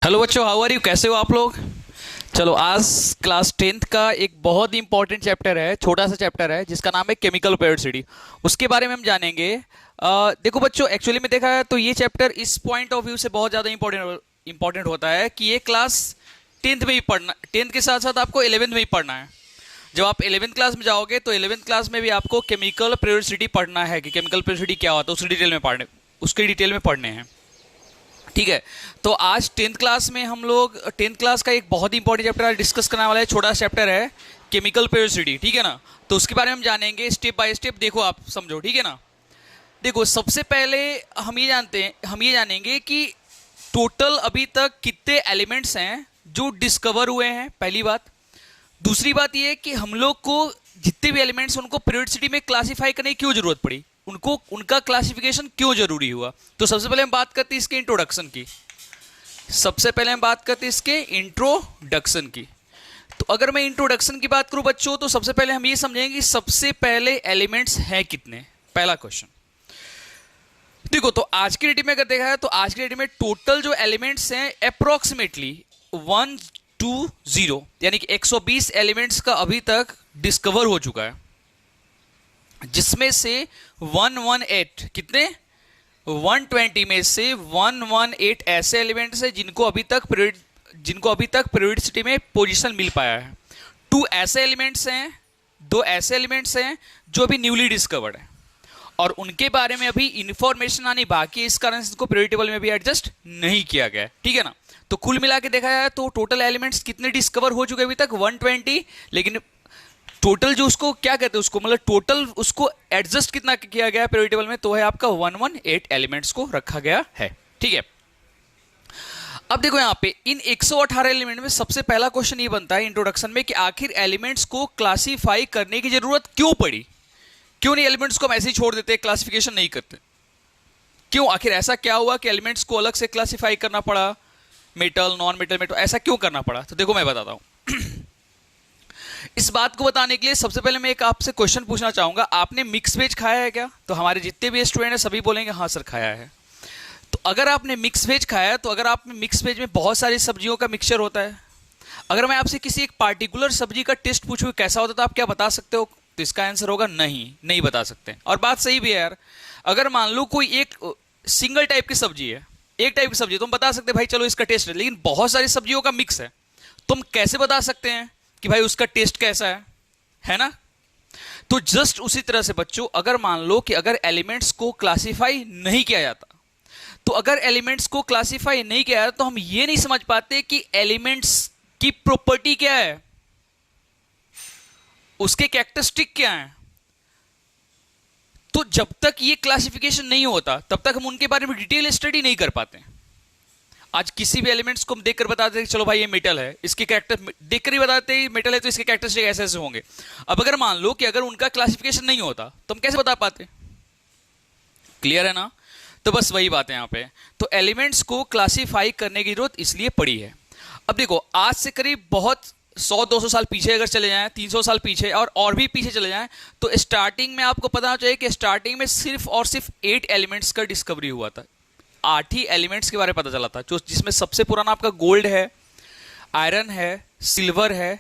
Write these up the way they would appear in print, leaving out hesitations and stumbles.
Hello बच्चों, how are you? कैसे हो आप लोग? चलो, आज क्लास 10th का एक बहुत ही इंपॉर्टेंट चैप्टर है, छोटा सा चैप्टर है जिसका नाम है केमिकल पेरियोडिसिटी। उसके बारे में हम जानेंगे। देखो बच्चों, एक्चुअली में देखा है तो ये चैप्टर इस पॉइंट ऑफ व्यू से बहुत ज़्यादा इंपॉर्टेंट होता है कि ये क्लास 10th में ही पढ़ना, 10th के साथ साथ आपको 11th में ही पढ़ना है। जब आप 11th क्लास में जाओगे तो 11th क्लास में भी आपको केमिकल पेरियोडिसिटी पढ़ना है कि केमिकल पेरियोडिसिटी क्या होता है, उसकी डिटेल में पढ़ने हैं। ठीक है, तो आज 10th क्लास में हम लोग 10th क्लास का एक बहुत ही इंपॉर्टेंट चैप्टर डिस्कस करने वाला है। छोटा सा चैप्टर है केमिकल पेरियोडिसिटी, ठीक है ना। तो उसके बारे में हम जानेंगे स्टेप बाय स्टेप। देखो, आप समझो, ठीक है ना। देखो, सबसे पहले हम ये जानेंगे कि टोटल अभी तक कितने एलिमेंट्स हैं जो डिस्कवर हुए हैं, पहली बात। दूसरी बात ये है कि हम लोग को जितने भी एलिमेंट्स उनको पेरियोडिसिटी में क्लासिफाई करने की क्यों जरूरत पड़ी, उनका क्लासिफिकेशन क्यों जरूरी हुआ। तो सबसे पहले हम बात करते हैं इसके इंट्रोडक्शन की। तो अगर मैं इंट्रोडक्शन की बात करूं बच्चों, तो सबसे पहले हम ये समझेंगे कि सबसे पहले एलिमेंट्स हैं कितने। पहला क्वेश्चन देखो, तो आज की डेट में अगर देखा है तो आज की डेट में टोटल जो एलिमेंट्स हैं अप्रोक्सीमेटली 120, यानी कि 120 एलिमेंट्स का अभी तक डिस्कवर हो चुका है, जिसमें से 118 कितने 120 में से 118 ऐसे एलिमेंट्स हैं जिनको अभी तक पेरियोडिसिटी में पोजीशन मिल पाया है। दो ऐसे एलिमेंट्स हैं जो अभी न्यूली डिस्कवर्ड है और उनके बारे में अभी इंफॉर्मेशन आनी बाकी है, इस कारण से इसको पेरियोडिक टेबल में भी एडजस्ट नहीं किया गया है, ठीक है ना। तो कुल मिला के देखा जाए तो टोटल एलिमेंट्स कितने डिस्कवर हो चुके अभी तक 120, लेकिन टोटल जो उसको क्या कहते हैं, उसको मतलब टोटल उसको एडजस्ट कितना किया गया है पेरियोडिक टेबल में, तो है आपका 118 एलिमेंट्स को रखा गया है, ठीक है। अब देखो यहाँ पे इन 118 एलिमेंट में सबसे पहला क्वेश्चन ये बनता है इंट्रोडक्शन में कि आखिर एलिमेंट्स को क्लासिफाई करने की जरूरत क्यों पड़ी। क्यों नहीं एलिमेंट्स को हम ऐसे ही छोड़ देते, क्लासिफिकेशन नहीं करते, क्यों? आखिर ऐसा क्या हुआ कि एलिमेंट्स को अलग से क्लासिफाई करना पड़ा, मेटल नॉन मेटल ऐसा क्यों करना पड़ा? तो देखो मैं बताता हूं। इस बात को बताने के लिए सबसे पहले मैं एक आपसे क्वेश्चन पूछना चाहूंगा, आपने मिक्स वेज खाया है क्या? तो हमारे जितने भी स्टूडेंट हैं सभी बोलेंगे हाँ सर खाया है। तो अगर आपने मिक्स वेज खाया है, तो अगर आपने मिक्स वेज में बहुत सारी सब्जियों का मिक्सचर होता है, अगर मैं आपसे किसी एक पार्टिकुलर सब्जी का टेस्ट पूछूं कैसा होता, तो आप क्या बता सकते हो? तो इसका आंसर होगा नहीं बता सकते। और बात सही भी है यार। अगर मान लो कोई एक सिंगल टाइप की सब्जी है, एक टाइप की सब्जी, तुम बता सकते भाई चलो इसका टेस्ट है, लेकिन बहुत सारी सब्जियों का मिक्स है, तुम कैसे बता सकते हैं कि भाई उसका टेस्ट कैसा है ना। तो जस्ट उसी तरह से बच्चों, अगर मान लो कि अगर एलिमेंट्स को क्लासिफाई नहीं किया जाता, तो अगर एलिमेंट्स को क्लासिफाई नहीं किया जाता तो हम ये नहीं समझ पाते कि एलिमेंट्स की प्रॉपर्टी क्या है, उसके कैरेक्टरिस्टिक क्या हैं। तो जब तक ये क्लासिफिकेशन नहीं होता तब तक हम उनके बारे में डिटेल स्टडी नहीं कर पाते। आज किसी भी एलिमेंट्स को हम देखकर बताते हैं चलो भाई ये मेटल है, इसके कैरेक्टर देखकर ही बताते हैं मेटल है तो इसके कैरेक्टरिस्टिक ऐसे ऐसे होंगे। अब अगर मान लो कि अगर उनका क्लासिफिकेशन नहीं होता तो हम कैसे बता पाते? क्लियर है ना। तो बस वही बात है यहाँ पे। तो एलिमेंट्स को क्लासिफाई करने की जरूरत इसलिए पड़ी है। अब देखो, आज से करीब बहुत 100-200 साल पीछे अगर चले जाएं, 300 साल पीछे और भी पीछे चले जाएं, तो स्टार्टिंग में आपको पता होना चाहिए कि स्टार्टिंग में सिर्फ और सिर्फ 8 एलिमेंट्स का डिस्कवरी हुआ था। 8 ही एलिमेंट्स के बारे में पता चला था, जो जिसमें सबसे पुराना आपका गोल्ड है, आयरन है, सिल्वर है।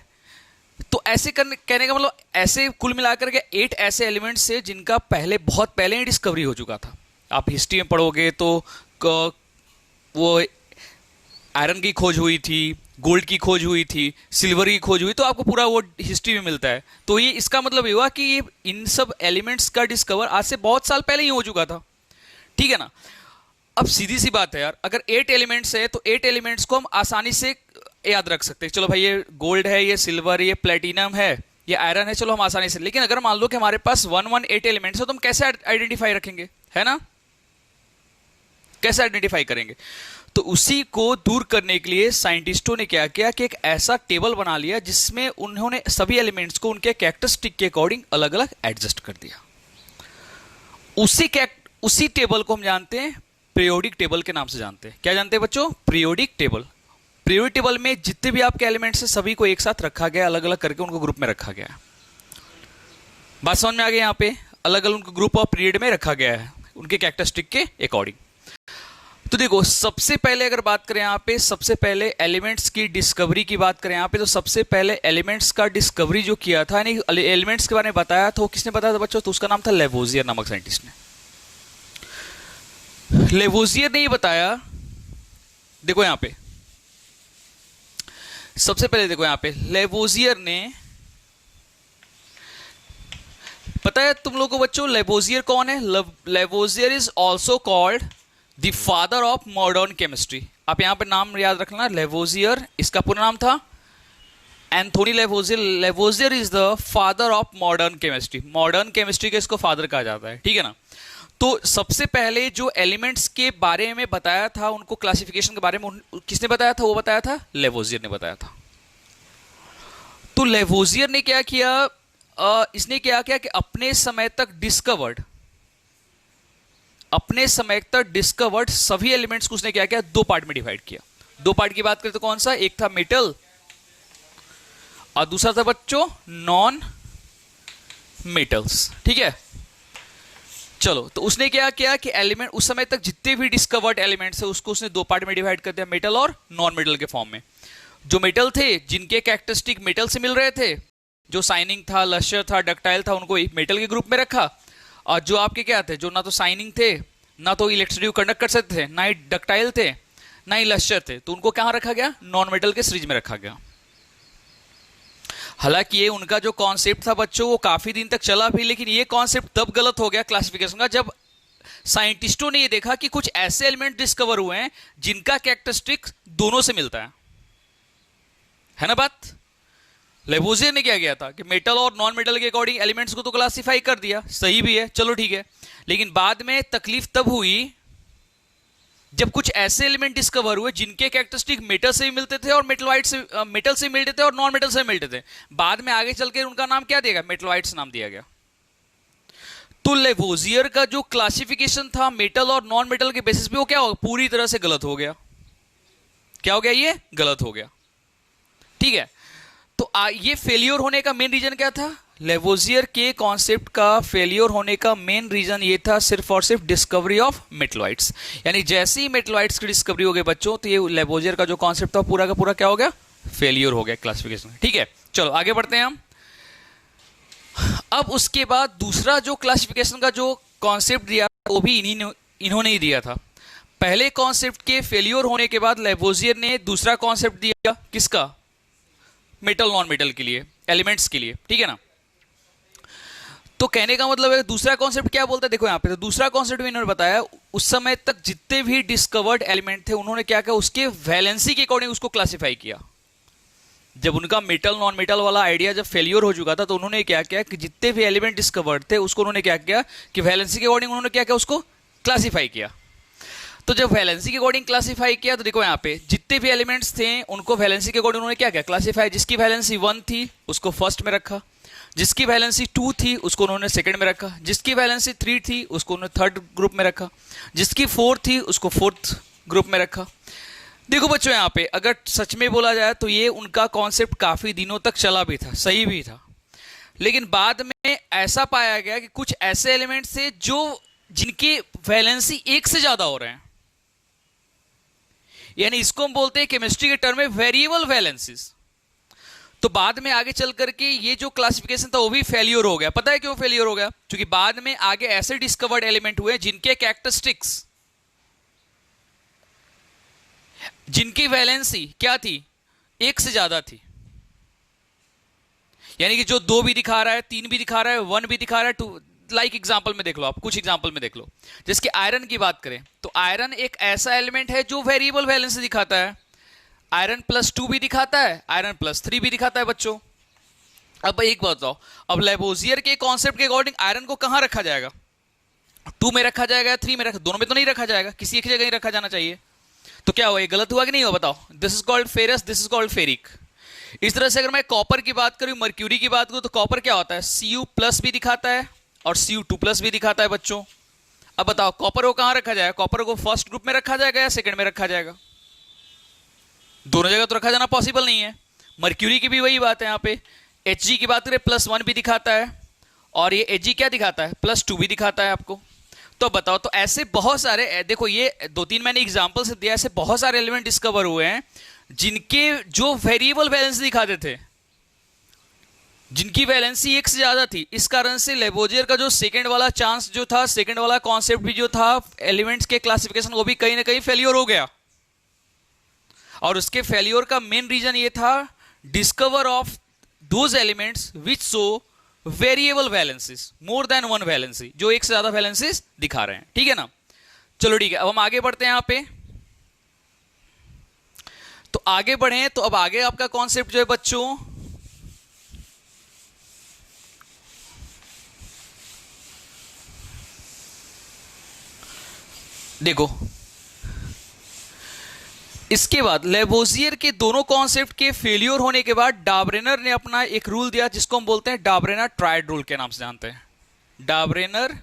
तो ऐसे कहने का मतलब ऐसे कुल मिलाकर के 8 ऐसे एलिमेंट्स थे जिनका बहुत पहले ही डिस्कवरी हो चुका था। आप हिस्ट्री में पढ़ोगे तो वो आयरन की खोज हुई थी, गोल्ड की खोज हुई थी, सिल्वर की खोज हुई, तो आपको पूरा वो हिस्ट्री में मिलता है। तो ये इसका मतलब ये हुआ कि ये इन सब एलिमेंट्स का डिस्कवर आज से बहुत साल पहले ही हो चुका था, ठीक है ना। अब सीधी सी बात है यार, अगर 8 एलिमेंट्स है तो 8 एलिमेंट्स को हम आसानी से याद रख सकते हैं। चलो भाई ये गोल्ड है, ये सिल्वर, ये प्लेटिनम है, ये आयरन है, चलो हम आसानी से। लेकिन अगर मान लो कि हमारे पास 118 एलिमेंट्स है तो हम कैसे आइडेंटिफाई रखेंगे, है ना, कैसे आइडेंटिफाई करेंगे? तो उसी को दूर करने के लिए साइंटिस्टों ने क्या किया कि एक ऐसा टेबल बना लिया जिसमें उन्होंने सभी एलिमेंट्स को उनके कैरेक्टरिस्टिक के अकॉर्डिंग अलग अलग एडजस्ट कर दिया। उसी टेबल को हम जानते हैं पीरियोडिक टेबल के नाम से जानते हैं। क्या जानते हैं बच्चों? Periodic table. पीरियोडिक टेबल में जितने भी आपके एलिमेंट्स हैं सभी को एक साथ रखा गया, अलग अलग करके उनको ग्रुप में रखा गया है। बात समझ में आ गई? यहाँ पे अलग अलग उनको ग्रुप ऑफ पीरियड में रखा गया है उनके कैरेक्टरिस्टिक के अकॉर्डिंग। तो देखो सबसे पहले अगर बात करें यहाँ पे, सबसे पहले एलिमेंट्स की डिस्कवरी की बात करें यहाँ पे, तो सबसे पहले एलिमेंट्स का डिस्कवरी जो किया था, यानी एलिमेंट्स के बारे में बताया तो किसने बताया था बच्चों? तो उसका नाम था लेवोजियर नामक साइंटिस्ट ने। लेवोजियर ने ही बताया। देखो यहाँ पे सबसे पहले देखो यहाँ पे लेवोजियर ने, पता है तुम लोगों को बच्चों लेवोजियर कौन है? Lavoisier is also called the father of modern chemistry. आप यहां पर नाम याद रखना, लेवोजियर, इसका पूरा नाम था Anthony Lavoisier. Lavoisier is the father of modern chemistry. Modern chemistry के इसको फादर कहा जाता है, ठीक है ना। तो सबसे पहले जो एलिमेंट्स के बारे में बताया था, उनको क्लासिफिकेशन के बारे में किसने बताया था? वो बताया था लेवोजियर ने बताया था। तो लेवोजियर ने क्या किया? इसने क्या किया कि अपने समय तक डिस्कवर्ड सभी एलिमेंट्स को उसने क्या किया? दो पार्ट में डिवाइड किया। दो पार्ट की बात करें तो कौन सा? एक था मेटल और दूसरा था बच्चों नॉन मेटल्स, ठीक है। चलो, तो उसने क्या किया कि एलिमेंट उस समय तक जितने भी डिस्कवर्ड एलिमेंट्स है उसको उसने दो पार्ट में डिवाइड कर दिया, मेटल और नॉन मेटल के फॉर्म में। जो मेटल थे, जिनके कैरेक्टरिस्टिक मेटल से मिल रहे थे, जो साइनिंग था, लश्यर था, डक्टाइल था, उनको एक मेटल के ग्रुप में रखा। और जो आपके क्या थे, जो ना तो साइनिंग थे, ना तो इलेक्ट्रिसिटी को कंडक्ट कर सकते थे, ना ही डक्टाइल थे, ना ही लश्यर थे, तो उनको कहां रखा गया? नॉन मेटल के सीरीज में रखा गया। हालांकि ये उनका जो कॉन्सेप्ट था बच्चों, वो काफी दिन तक चला भी, लेकिन ये कॉन्सेप्ट तब गलत हो गया क्लासिफिकेशन का, जब साइंटिस्टों ने ये देखा कि कुछ ऐसे एलिमेंट डिस्कवर हुए हैं जिनका कैरेक्टरिस्टिक दोनों से मिलता है ना बात। लेवोजियर ने क्या किया था कि मेटल और नॉन मेटल के अकॉर्डिंग एलिमेंट्स को तो क्लासिफाई कर दिया, सही भी है, चलो ठीक है। लेकिन बाद में तकलीफ तब हुई जब कुछ ऐसे एलिमेंट डिस्कवर हुए जिनके कैरेक्टरिस्टिक मेटल से भी मिलते थे और मेटल से मिलते थे और नॉन मेटल से मिलते थे। बाद में आगे चल के उनका नाम क्या दिया गया? मेटलॉइड्स नाम दिया गया। तो लेवोजियर का जो क्लासिफिकेशन था मेटल और नॉन मेटल के बेसिस पे, वो क्या हो गया? पूरी तरह से गलत हो गया। क्या हो गया? ये गलत हो गया, ठीक है। तो ये फेलियर होने का मेन रीजन क्या था? लेवोजियर के कॉन्सेप्ट का फेलियर होने का मेन रीजन ये था सिर्फ और सिर्फ डिस्कवरी ऑफ मेटलॉइड्स। यानी जैसे ही मेटलॉइड्स की डिस्कवरी हो गई बच्चों, तो ये लेवोजियर का जो कॉन्सेप्ट था पूरा का पूरा क्या हो गया? फेलियर हो गया क्लासिफिकेशन, ठीक है। चलो आगे बढ़ते हैं हम। अब उसके बाद दूसरा जो क्लासिफिकेशन का जो कॉन्सेप्ट दिया वो भी इन्होंने ही दिया था। पहले कॉन्सेप्ट के फेलियर होने के बाद लेवोजियर ने दूसरा कॉन्सेप्ट दिया, किसका? मेटल नॉन मेटल के लिए, एलिमेंट्स के लिए, ठीक है ना। तो कहने का मतलब है दूसरा कॉन्सेप्ट क्या बोलता है? देखो यहाँ पे तो दूसरा कॉन्सेप्ट भी इन्होंने बताया, उस समय तक जितने भी डिस्कवर्ड एलिमेंट थे उन्होंने क्या किया? उसके वैलेंसी के अकॉर्डिंग उसको क्लासिफाई किया। जब उनका मेटल नॉन मेटल वाला आइडिया जब फेलियर हो चुका था, तो उन्होंने क्या किया कि जितने भी एलिमेंट डिस्कवर्ड थे उसको उन्होंने क्या किया कि वैलेंसी के अकॉर्डिंग उन्होंने क्या किया? उसको क्लासिफाई किया। तो जब वैलेंसी के अकॉर्डिंग क्लासिफाई किया, तो देखो यहाँ पे जितने भी एलिमेंट्स थे उनको वैलेंसी के अकॉर्डिंग उन्होंने क्या किया? क्लासिफाई। जिसकी वैलेंसी 1 थी उसको फर्स्ट में रखा, जिसकी वैलेंसी 2 थी उसको उन्होंने सेकंड में रखा, जिसकी वैलेंसी 3 थी उसको उन्होंने थर्ड ग्रुप में रखा, जिसकी 4 थी उसको फोर्थ ग्रुप में रखा। देखो बच्चों यहाँ पे अगर सच में बोला जाए तो ये उनका कॉन्सेप्ट काफी दिनों तक चला भी था, सही भी था। लेकिन बाद में ऐसा पाया गया कि कुछ ऐसे एलिमेंट्स थे जो जिनकी वैलेंसी 1 से ज्यादा हो रहे हैं, यानी इसको हम बोलते हैं केमिस्ट्री के टर्म में वेरिएबल वैलेंसीज। तो बाद में आगे चल करके ये जो क्लासिफिकेशन था वो भी फेलियर हो गया। पता है क्यों फेलियर हो गया? क्योंकि बाद में आगे ऐसे डिस्कवर्ड एलिमेंट हुए जिनके कैरेक्टरिस्टिक्स, जिनकी वैलेंसी क्या थी? 1 से ज्यादा थी। यानी कि जो 2 भी दिखा रहा है, 3 भी दिखा रहा है, 1 भी दिखा रहा है, 2। लाइक एग्जाम्पल में देख लो, आप कुछ एग्जाम्पल में देख लो। जैसे आयरन की बात करें तो आयरन एक ऐसा एलिमेंट है जो वेरिएबल वैलेंसी दिखाता है। आयरन +2 भी दिखाता है, आयरन +3 भी दिखाता है बच्चों। अब एक बात बताओ, अब लेवोजियर के कॉन्सेप्ट के अकॉर्डिंग आयरन को कहां रखा जाएगा? 2 में रखा जाएगा, 3 में रखा, दोनों में तो नहीं रखा जाएगा, किसी एक जगह ही रखा जाना चाहिए। तो क्या हुआ? ये गलत हुआ कि नहीं हुआ? बताओ। This is called ferrous, this is called ferric. इस तरह से अगर मैं कॉपर की बात करूं, मर्क्यूरी की बात करूं, तो कॉपर क्या होता है? Cu+ भी दिखाता है और Cu2+ भी दिखाता है बच्चों। अब बताओ कॉपर को कहां रखा जाएगा? कॉपर को फर्स्ट ग्रुप में रखा जाएगा या सेकंड में रखा जाएगा? दोनों जगह तो रखा जाना पॉसिबल नहीं है। मर्क्यूरी की भी वही बात है। यहाँ पे Hg की बात करें, +1 भी दिखाता है और ये Hg क्या दिखाता है? +2 भी दिखाता है आपको। तो बताओ, तो ऐसे बहुत सारे, देखो ये 2-3 मैंने एग्जांपल से दिया, ऐसे बहुत सारे एलिमेंट डिस्कवर हुए हैं जिनके जो वेरिएबल वैलेंस दिखाते थे, जिनकी वैलेंसी एक से ज्यादा थी। इस कारण से लेबोजियर का जो सेकंड वाला चांस जो था, सेकंड वाला कॉन्सेप्ट भी जो था एलिमेंट्स के क्लासिफिकेशन, वो भी कहीं ना कहीं फेलियर हो गया। और उसके फेलियर का मेन रीजन ये था, discover of those elements which show variable valencies more than one valency, जो एक से ज्यादा वैलेंसीज दिखा रहे हैं। ठीक है ना, चलो ठीक है, अब हम आगे बढ़ते हैं यहां पे। तो आगे बढ़े तो अब आगे आपका कॉन्सेप्ट जो है बच्चों, देखो इसके बाद लेबोजियर के दोनों कॉन्सेप्ट के फेलियर होने के बाद डाब्रेनर ने अपना एक रूल दिया जिसको हम बोलते हैं डाब्रेनर ट्रायड रूल के नाम से जानते हैं। डाब्रेनर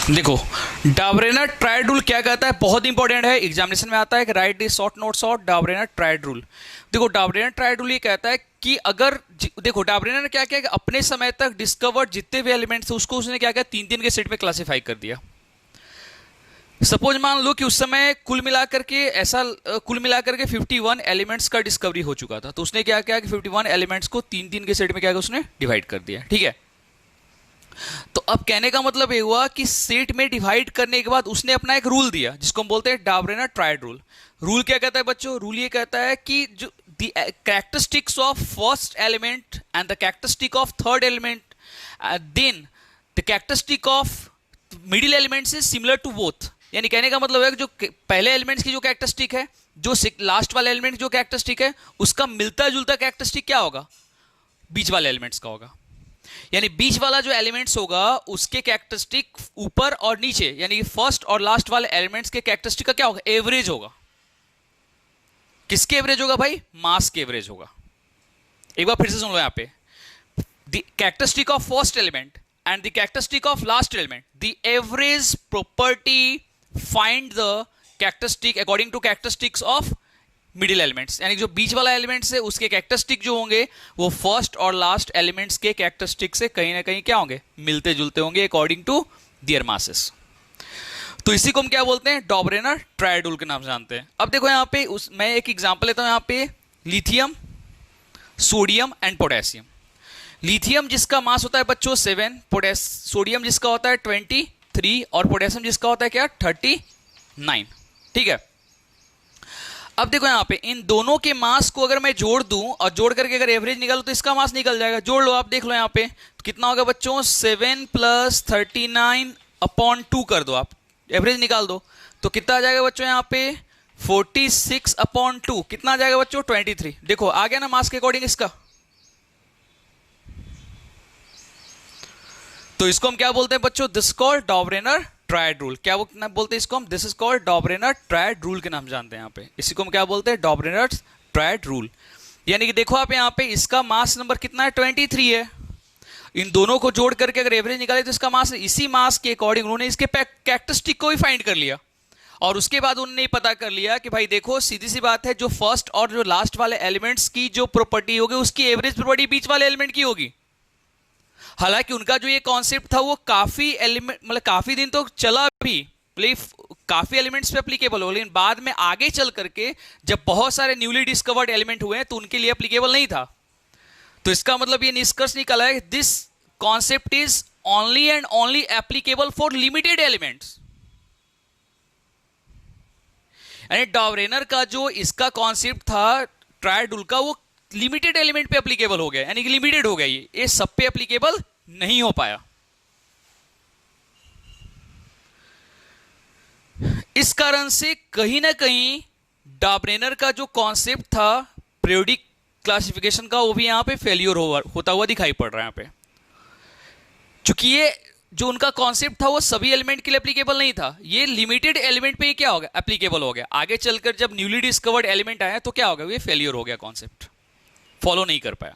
देखो डाब्रेनर ट्रायड रूल क्या कहता है, बहुत इंपॉर्टेंट है, एग्जामिनेशन में आता है कि write the short notes of Dobereiner triad rule. देखो डाब्रेनर ट्रायड रूल ये कहता है कि अगर देखो डाब्रेनर ने क्या किया कि अपने समय तक डिस्कवर्ड जितने भी एलिमेंट्स थे उसको उसने क्या किया, 3-3 के सेट में क्लासिफाई कर दिया। सपोज मान लो कि उस समय कुल मिलाकर के 51 एलिमेंट्स का डिस्कवरी हो चुका था, तो उसने क्या किया कि 51 एलिमेंट्स को 3-3 के सेट में क्या किया, उसने डिवाइड कर दिया। ठीक है, तो अब कहने का मतलब ये हुआ कि सेट में डिवाइड करने के बाद उसने अपना एक रूल दिया जिसको हम बोलते हैं डाब्रेनर ट्रायड रूल। रूल क्या कहता है बच्चों, रूल ये कहता है कि जो the characteristics of first element and the characteristic of third element, then the characteristic of middle elements is similar to both. यानी कहने का मतलब है कि जो पहले एलिमेंट्स की जो कैरेक्टरिस्टिक है, जो लास्ट वाले एलिमेंट जो कैरेक्टरिस्टिक है, उसका मिलता जुलता कैरेक्टरिस्टिक क्या होगा, बीच वाले एलिमेंट्स का होगा। यानी बीच वाला जो एलिमेंट्स होगा उसके कैरेक्टरिस्टिक ऊपर और नीचे, यानी फर्स्ट और लास्ट वाले एलिमेंट्स के कैरेक्टरिस्टिक का क्या होगा, एवरेज होगा। किसके एवरेज होगा भाई, मास के एवरेज होगा। एक बार फिर से सुन लो यहां पे, the characteristic of first element and the characteristic of last element, the average property find the characteristic according to characteristics of middle elements. यानी जो बीच वाला एलिमेंट्स है उसके कैरेक्टरिस्टिक जो होंगे वो फर्स्ट और लास्ट एलिमेंट्स के कैरेक्टरिस्टिक से कहीं ना कहीं क्या होंगे, मिलते जुलते होंगे अकॉर्डिंग टू देयर मासेस। तो इसी को हम क्या बोलते हैं, डाब्रेनर ट्रायड रूल के नाम से जानते हैं। अब देखो यहाँ पे मैं एक एग्जांपल लेता हूं, यहाँ पे lithium, sodium and potassium. Lithium जिसका मास होता है बच्चों 7, सोडियम जिसका होता है 23 और पोटेशियम जिसका होता है क्या 39। ठीक है, अब देखो यहाँ पे इन दोनों के मास को अगर मैं जोड़ दूं और जोड़ करके अगर एवरेज निकालूं तो इसका मास निकल जाएगा। जोड़ लो, आप देख लो यहाँ पे तो कितना होगा बच्चों, 7 + 39/2 कर दो, आप एवरेज निकाल दो तो कितना आ जाएगा बच्चों, यहाँ पे 46/2 कितना आ जाएगा बच्चों, 23। देखो आ गया ना मास के अकॉर्डिंग इसका। तो इसको हम क्या बोलते हैं बच्चों, this called Dobereiner triad rule. क्या बोलते हैं इसको हम, this is called Dobereiner triad rule के नाम जानते हैं यहाँ पे। इसी को हम क्या बोलते हैं, डाब्रेनर ट्रायड रूल। यानी कि देखो आप यहाँ पे इसका मास नंबर कितना है, 23 है। इन दोनों को जोड़ करके अगर एवरेज निकाले तो इसका मास, इसी मास के अकॉर्डिंग उन्होंने इसके कैरेक्टरिस्टिक को भी फाइंड कर लिया और उसके बाद उन्होंने पता कर लिया कि भाई देखो सीधी सी बात है, जो फर्स्ट और जो लास्ट वाले एलिमेंट्स की जो प्रॉपर्टी होगी उसकी एवरेज प्रॉपर्टी बीच वाले एलिमेंट की होगी। हालांकि उनका जो ये कॉन्सेप्ट था वो काफी एलिमेंट मतलब काफी दिन तो चला भी, काफी एलिमेंट्स पे एप्लीकेबल हो, लेकिन बाद में आगे चल करके जब बहुत सारे न्यूली डिस्कवर्ड एलिमेंट हुए तो उनके लिए एप्लीकेबल नहीं था। तो इसका मतलब ये निष्कर्ष निकला है, this concept is only and only applicable for limited elements. यानी डाब्रेनर का जो इसका कॉन्सेप्ट था ट्रायड रूल का, वो लिमिटेड एलिमेंट पे एप्लीकेबल हो गया, यानी कि लिमिटेड हो गया, ये सब पे एप्लीकेबल नहीं हो पाया। इस कारण से कहीं ना कहीं डाब्रेनर का जो कॉन्सेप्ट था पीरियोडिक क्लासिफिकेशन का, वो भी यहां पे फेलियर होता हुआ दिखाई पड़ रहा है यहां पे। चूंकि ये जो उनका कॉन्सेप्ट था वो सभी एलिमेंट के लिए एप्लीकेबल नहीं था, ये लिमिटेड एलिमेंट पे क्या हो गया, एप्लीकेबल हो गया। आगे चलकर जब न्यूली डिस्कवर्ड एलिमेंट आया तो क्या हो गया, ये फेलियर हो गया, कॉन्सेप्ट फॉलो नहीं कर पाया।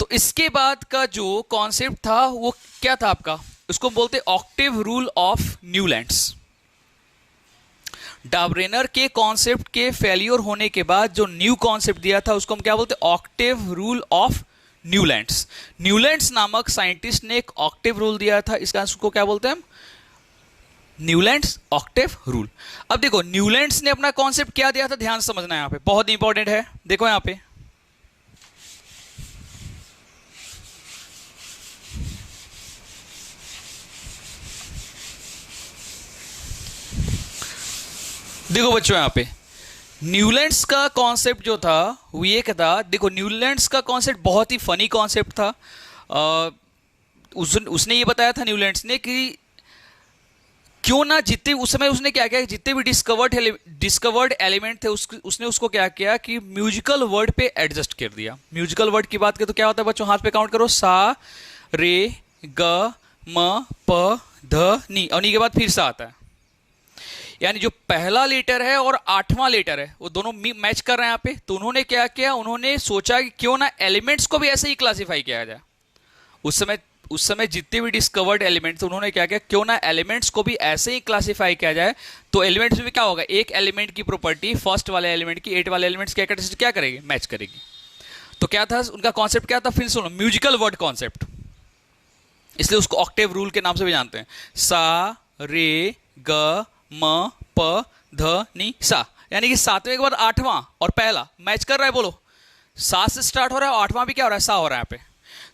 तो इसके बाद का जो कॉन्सेप्ट था वो क्या था आपका, उसको बोलते ऑक्टेव रूल ऑफ न्यूलैंड्स। डाबरेनर के कॉन्सेप्ट के फेलियर होने के बाद जो न्यू कॉन्सेप्ट दिया था उसको हम क्या बोलते हैं, Octave rule of Newlands. Newlands नामक साइंटिस्ट ने एक ऑक्टेव रूल दिया था, इसका उसको क्या बोलते हैं हम, न्यूलैंड्स ऑक्टेव रूल। अब देखो न्यूलैंड्स ने अपना कॉन्सेप्ट क्या दिया था, ध्यान से समझना है, यहां पे बहुत इंपॉर्टेंट है। देखो यहां पे देखो बच्चों, यहां पे न्यूलैंड्स का कॉन्सेप्ट जो था वो ये था। देखो न्यूलैंड्स का कॉन्सेप्ट बहुत ही फनी कॉन्सेप्ट था। उसने ये बताया था न्यूलैंड्स ने कि क्यों ना जितने उस समय उसने क्या किया, जितने भी डिस्कवर्ड एलिमेंट थे उसने उसको क्या किया कि म्यूजिकल वर्ड पे एडजस्ट कर दिया। म्यूजिकल वर्ड की बात करें तो क्या होता है बच्चों, हाथ पे काउंट करो, सा रे ग म प ध नी, और नी के बाद फिर सा आता है। यानी जो पहला लेटर है और 8वां लेटर है वो दोनों मैच कर रहे हैं यहाँ पे। तो उन्होंने क्या किया, उन्होंने सोचा कि क्यों ना एलिमेंट्स को भी ऐसे ही क्लासिफाई किया जाए। उस समय जितने भी डिस्कवर्ड एलिमेंट्स थे उन्होंने क्या किया, क्यों ना एलिमेंट्स को भी ऐसे ही क्लासिफाई किया जाए। तो एलिमेंट्स में क्या होगा, एक एलिमेंट की प्रॉपर्टी फर्स्ट वाले एलिमेंट की 8 वाले एलिमेंट्स की कैरेक्टरिस्टिक क्या करेगी, मैच करेगी। तो क्या था उनका कॉन्सेप्ट, क्या था, फिर सुनो, म्यूजिकल वर्ड कॉन्सेप्ट, इसलिए उसको ऑक्टेव रूल के नाम से भी जानते हैं। सा रे ग म प ध नी सा, यानी कि 7वें के बाद 8वां और पहला मैच कर रहा है। बोलो, 7 से स्टार्ट हो रहा है और 8वां भी क्या हो रहा है, सा हो रहा है यहाँ पे।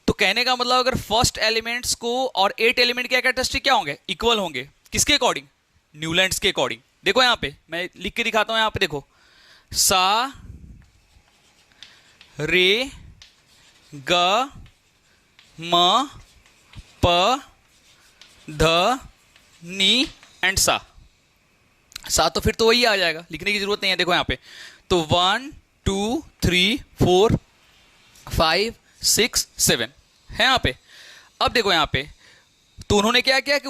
तो कहने का मतलब अगर फर्स्ट एलिमेंट्स को और 8 एलिमेंट के कैरेक्टरिस्टिक क्या होंगे, इक्वल होंगे, किसके अकॉर्डिंग, न्यूलैंड्स के अकॉर्डिंग। देखो यहाँ पे मैं लिख के दिखाता हूं, यहाँ पे देखो, सा रे ग म प ध नी एंड सा तो फिर तो वही आ जाएगा, लिखने की जरूरत नहीं है। देखो यहाँ पे तो 1 2 3 4 5 6 7 है यहाँ पे। अब देखो यहाँ पे तो उन्होंने क्या किया कि